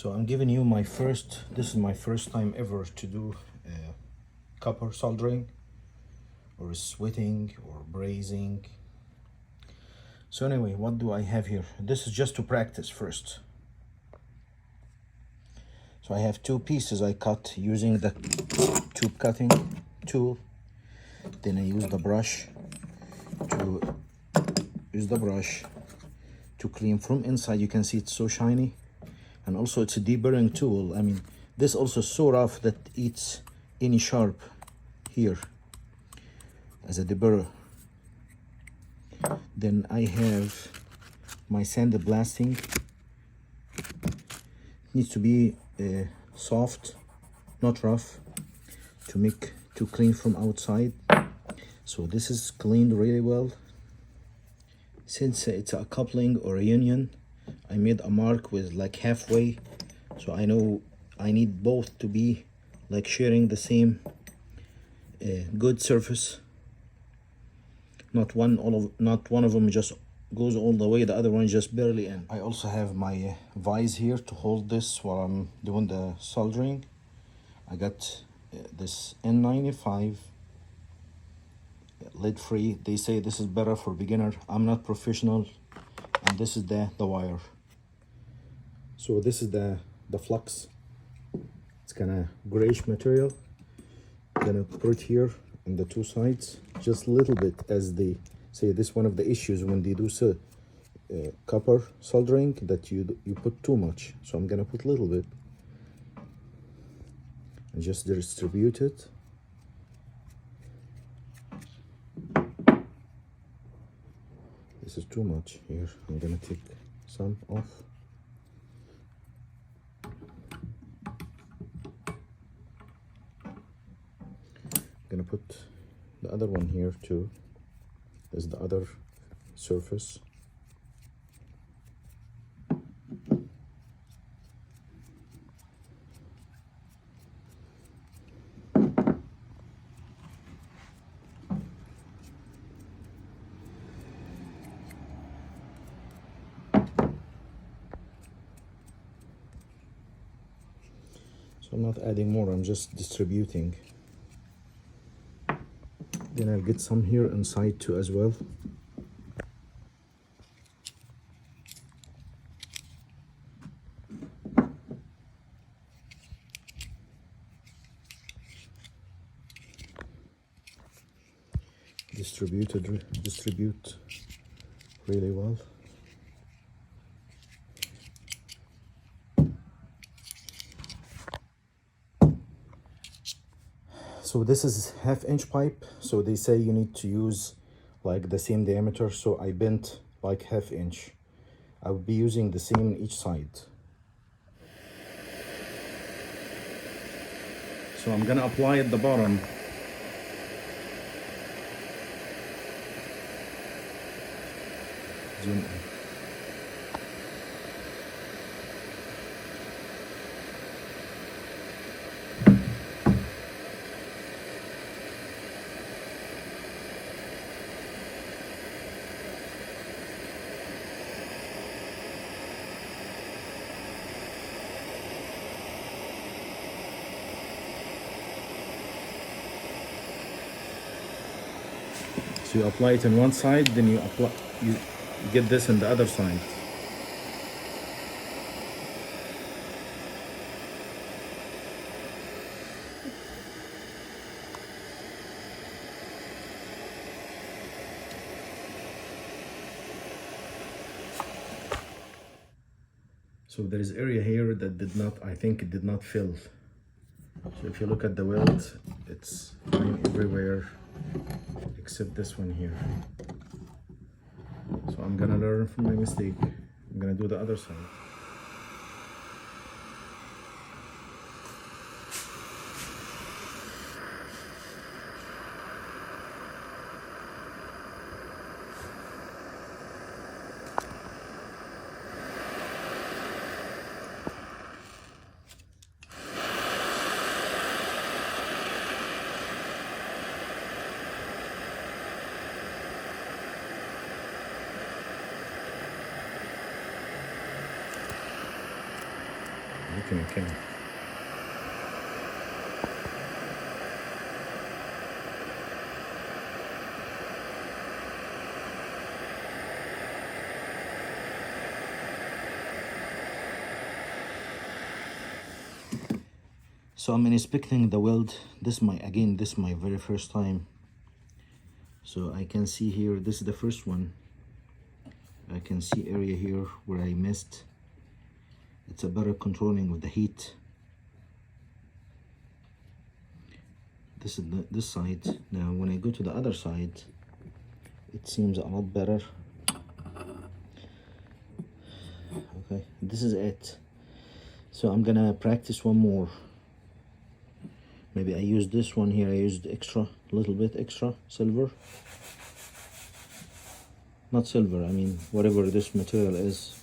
So I'm giving you my this is my first time ever to do copper soldering or sweating or brazing. So anyway, what do I have here? This is just to practice first. So I have two pieces I cut using the tube cutting tool. Then I use the brush to clean from inside. You can see it's so shiny. And also it's a deburring tool. I mean, this also so rough that eats any sharp here as a deburrer. Then I have my sandblasting. Needs to be soft, not rough, to clean from outside. So this is cleaned really well. Since it's a coupling or a union, I made a mark with like halfway, so I know I need both to be like sharing the same good surface. Not one of them just goes all the way, the other one just barely in. I also have my vise here to hold this while I'm doing the soldering. I got this N95 lid free. They say this is better for beginner. I'm not professional. And this is the wire. So this is the flux. It's kind of grayish material. I'm gonna put it here on the two sides, just a little bit, as they say. This is one of the issues when they do copper soldering, that you put too much. So I'm gonna put a little bit and just distribute it. This is too much here. I'm gonna take some off. I'm gonna put the other one here too, as the other surface. I'm not adding more, I'm just distributing. Then I'll get some here inside too as well. Distribute really well. So this is 1/2 inch pipe, so they say you need to use like the same diameter, so I bent like 1/2 inch. I will be using the same on each side. So I'm gonna apply at the bottom. Zoom in. So you apply it on one side, then you get this on the other side. So there is area here that I think it did not fill. So if you look at the weld, it's fine everywhere except this one here. So I'm gonna learn from my mistake. I'm gonna do the other side. Okay. So I'm inspecting the weld. This is my very first time. So I can see here, this is the first one. I can see area here where I missed. It's a better controlling with the heat. This is this side. Now when I go to the other side, it seems a lot better. Okay, this is it. So I'm gonna practice one more. Maybe I used this one here, I used extra, a little bit extra silver. Not silver, I mean whatever this material is.